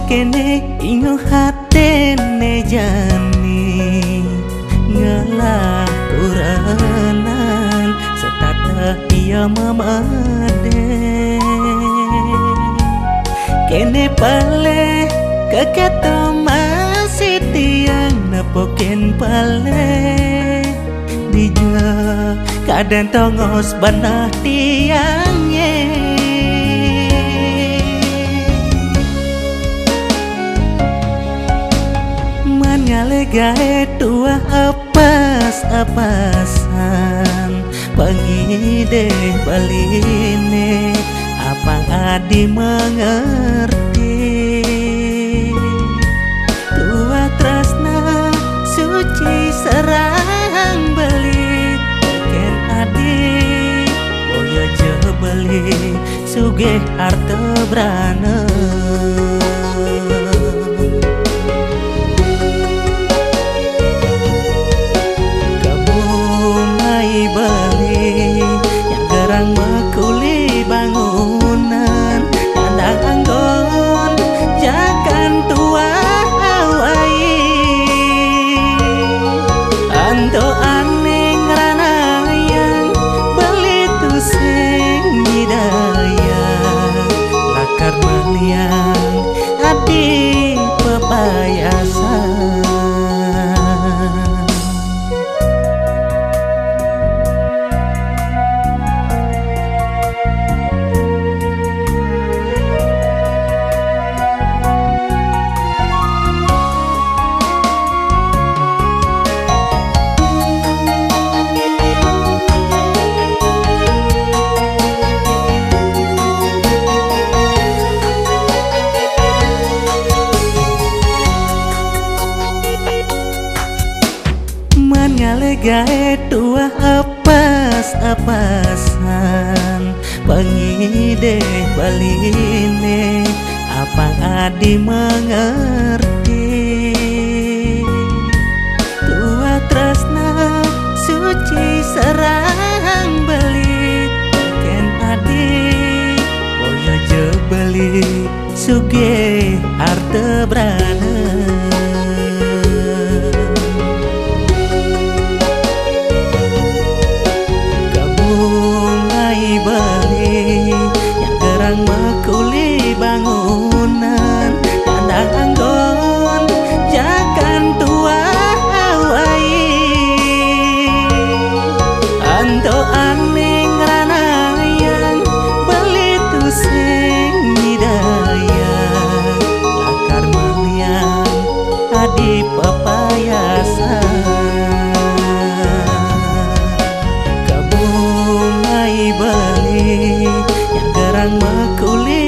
kene ingo hatene jani ngalah kuranan setata iya mamade kene pale keketo masih tiang nepoken pale dija kadang tongos banah tiangnya ngale gae tua apas-apasan pengide baline apa adi mengerti tua tresna suci serang beli ken adi boya jebeli sugih harta brana mekuli bangunan kandang anggon jakan tua awai anto aneh ranayang beli tu sing hidaya lakar meliang adi pepayasan ngale gae tua apas-apasan pengide baline apa adi mengerti tua tresna suci serang beli ken adi boya jebeli sugih harta brana mekuli bangunan kandang anggon jakan tua awai anto aneh ranayang beli tu sing hidaya lakar meliang adi pepayasan kabungai beli mekuli